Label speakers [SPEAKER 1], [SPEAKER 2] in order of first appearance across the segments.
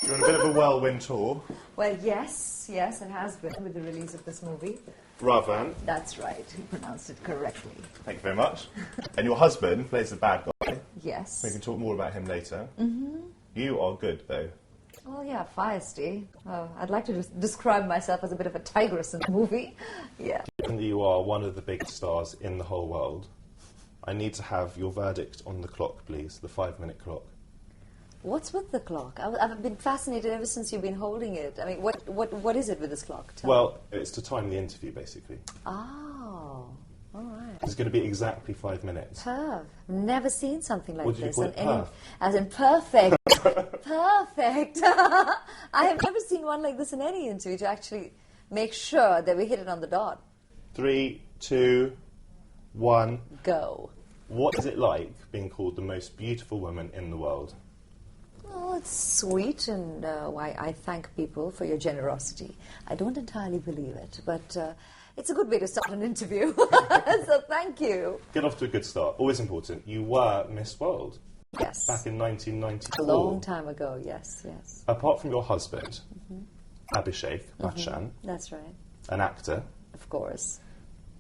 [SPEAKER 1] You're on a bit of a whirlwind tour.
[SPEAKER 2] Well, yes, it has been with the release of this movie.
[SPEAKER 1] Ravan.
[SPEAKER 2] That's right, you pronounced it correctly.
[SPEAKER 1] Thank you very much. And your husband plays the bad guy.
[SPEAKER 2] Yes.
[SPEAKER 1] We can talk more about him later.
[SPEAKER 2] Mm-hmm.
[SPEAKER 1] You are good, though.
[SPEAKER 2] Oh, yeah, feisty. I'd like to describe myself as a bit of a tigress in the movie. Yeah.
[SPEAKER 1] Given that you are one of the biggest stars in the whole world, I need to have your verdict on the clock, please, the 5-minute clock.
[SPEAKER 2] What's with the clock? I've been fascinated ever since you've been holding it. I mean, what is it with this clock?
[SPEAKER 1] Well, it's to time the interview, basically.
[SPEAKER 2] Oh, all right.
[SPEAKER 1] It's going to be exactly 5 minutes.
[SPEAKER 2] Perf. Never seen something like
[SPEAKER 1] What did
[SPEAKER 2] this.
[SPEAKER 1] you call it, perf?
[SPEAKER 2] As in perfect. Perfect. I have never seen one like this in any interview to actually make sure that we hit it on the dot.
[SPEAKER 1] 3, 2, 1.
[SPEAKER 2] Go.
[SPEAKER 1] What is it like being called the most beautiful woman in the world?
[SPEAKER 2] Oh, it's sweet, and I thank people for your generosity. I don't entirely believe it, but it's a good way to start an interview. So thank you.
[SPEAKER 1] Get off to a good start. Always important. You were Miss World.
[SPEAKER 2] Yes.
[SPEAKER 1] Back in 1994.
[SPEAKER 2] A long time ago, yes.
[SPEAKER 1] Apart from your husband, Aishwarya Rai Bachchan,
[SPEAKER 2] that's right.
[SPEAKER 1] an actor,
[SPEAKER 2] Of course.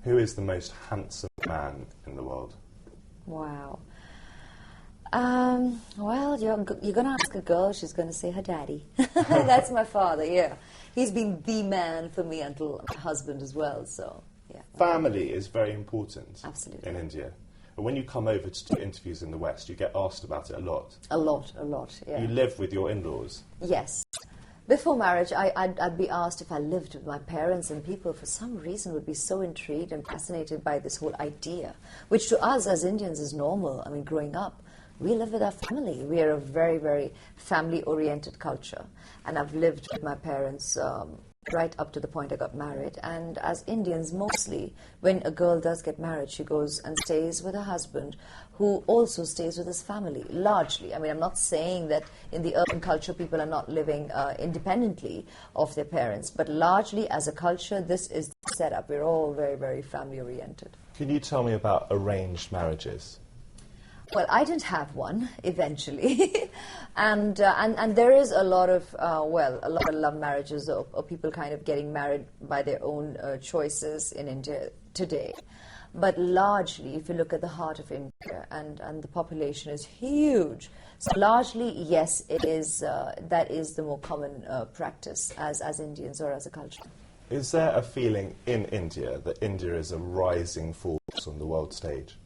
[SPEAKER 1] who is the most handsome man in the world?
[SPEAKER 2] Wow. Well, you're going to ask a girl, she's going to say her daddy. That's my father, yeah. He's been the man for me until my husband as well, so, yeah.
[SPEAKER 1] Family is very important.
[SPEAKER 2] Absolutely.
[SPEAKER 1] In India. And when you come over to do interviews in the West, you get asked about it a lot.
[SPEAKER 2] A lot, yeah.
[SPEAKER 1] You live with your in-laws.
[SPEAKER 2] Yes. Before marriage, I'd be asked if I lived with my parents, and people, for some reason, would be so intrigued and fascinated by this whole idea, which to us as Indians is normal. I mean, growing up, we live with our family. We are a very, very family-oriented culture. And I've lived with my parents right up to the point I got married. And as Indians, mostly, when a girl does get married, she goes and stays with her husband, who also stays with his family, largely. I mean, I'm not saying that in the urban culture people are not living independently of their parents, but largely as a culture, this is the setup. We're all very, very family-oriented.
[SPEAKER 1] Can you tell me about arranged marriages?
[SPEAKER 2] Well, I didn't have one eventually, and there is a lot of love marriages or people kind of getting married by their own choices in India today. But largely, if you look at the heart of India, and the population is huge, so largely, yes, it is. That is the more common practice as Indians or as a culture.
[SPEAKER 1] Is there a feeling in India that India is a rising force on the world stage?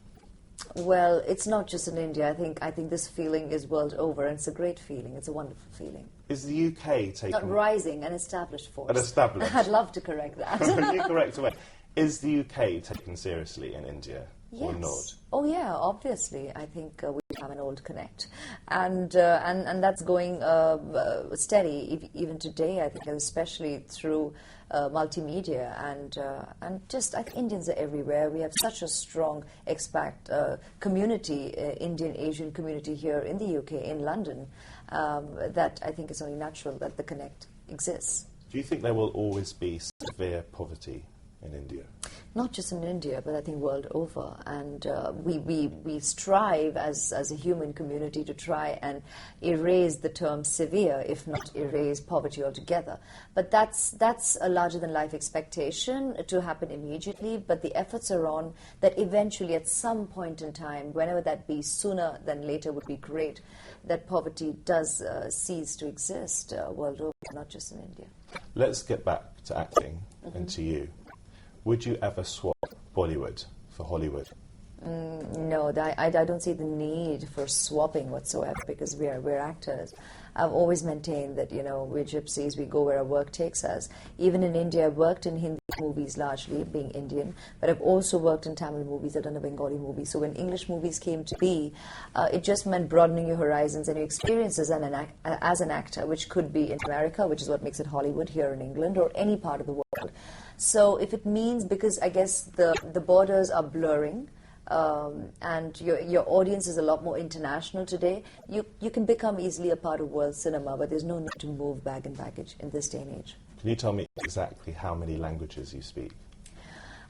[SPEAKER 2] Well, it's not just in India. I think this feeling is world over, and it's a great feeling. It's a wonderful feeling.
[SPEAKER 1] Is the UK taking...
[SPEAKER 2] Not rising, an established force.
[SPEAKER 1] An established.
[SPEAKER 2] I'd love to correct that.
[SPEAKER 1] You correct away. Is the UK taken seriously in India or not?
[SPEAKER 2] Oh yeah, obviously. I think we have an old connect, and that's going steady even today. I think, especially through multimedia and just I think Indians are everywhere. We have such a strong expat community, Indian Asian community here in the UK, in London, that I think it's only natural that the connect exists.
[SPEAKER 1] Do you think there will always be severe poverty in India?
[SPEAKER 2] Not just in India, but I think world over. And we strive as a human community to try and erase the term severe, if not erase poverty altogether. But that's a larger-than-life expectation to happen immediately, but the efforts are on that eventually at some point in time, whenever that be, sooner than later would be great, that poverty does cease to exist world over, not just in India.
[SPEAKER 1] Let's get back to acting and to you. Would you ever swap Bollywood for Hollywood?
[SPEAKER 2] No, I don't see the need for swapping whatsoever, because we're actors. I've always maintained that, we're gypsies, we go where our work takes us. Even in India, I've worked in Hindi movies largely, being Indian, but I've also worked in Tamil movies, I've done a Bengali movie. So when English movies came to be, it just meant broadening your horizons and your experiences as an actor, which could be in America, which is what makes it Hollywood, here in England, or any part of the world. So if it means, because I guess the borders are blurring, and your audience is a lot more international today, you can become easily a part of world cinema, but there's no need to move bag and baggage in this day and age.
[SPEAKER 1] Can you tell me exactly how many languages you speak?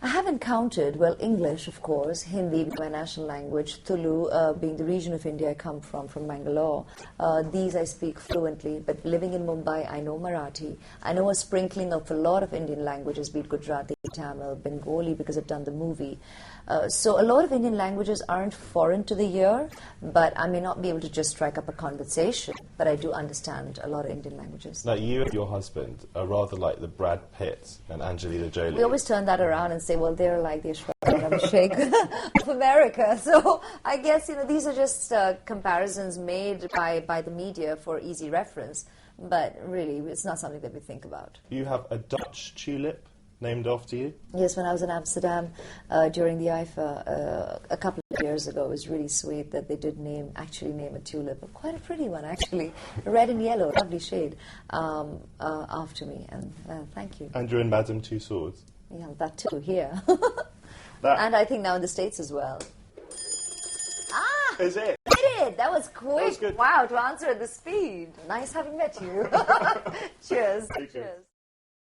[SPEAKER 2] I have encountered, well, English, of course, Hindi being my national language, Tulu being the region of India I come from Bangalore. These I speak fluently, but living in Mumbai, I know Marathi. I know a sprinkling of a lot of Indian languages, be it Gujarati, Tamil, Bengali, because I've done the movie. So a lot of Indian languages aren't foreign to the ear, but I may not be able to just strike up a conversation, but I do understand a lot of Indian languages.
[SPEAKER 1] Now, you and your husband are rather like the Brad Pitt and Angelina Jolie.
[SPEAKER 2] We always turn that around and say, well, they're like the Aishwarya Rai Bachchan of America. So I guess, these are just comparisons made by the media for easy reference, but really it's not something that we think about.
[SPEAKER 1] You have a Dutch tulip named after you?
[SPEAKER 2] Yes, when I was in Amsterdam during the IFA a couple of years ago, it was really sweet that they did actually name a tulip, quite a pretty one actually, red and yellow, lovely shade, after me, and thank you.
[SPEAKER 1] And you're in Madame Tussauds?
[SPEAKER 2] Yeah, that too, here.
[SPEAKER 1] That
[SPEAKER 2] and I think now in the States as well. Ah!
[SPEAKER 1] is it?
[SPEAKER 2] I did! That was quick!
[SPEAKER 1] That was good.
[SPEAKER 2] Wow, to answer at the speed. Nice having met you. Cheers.
[SPEAKER 1] Cheers.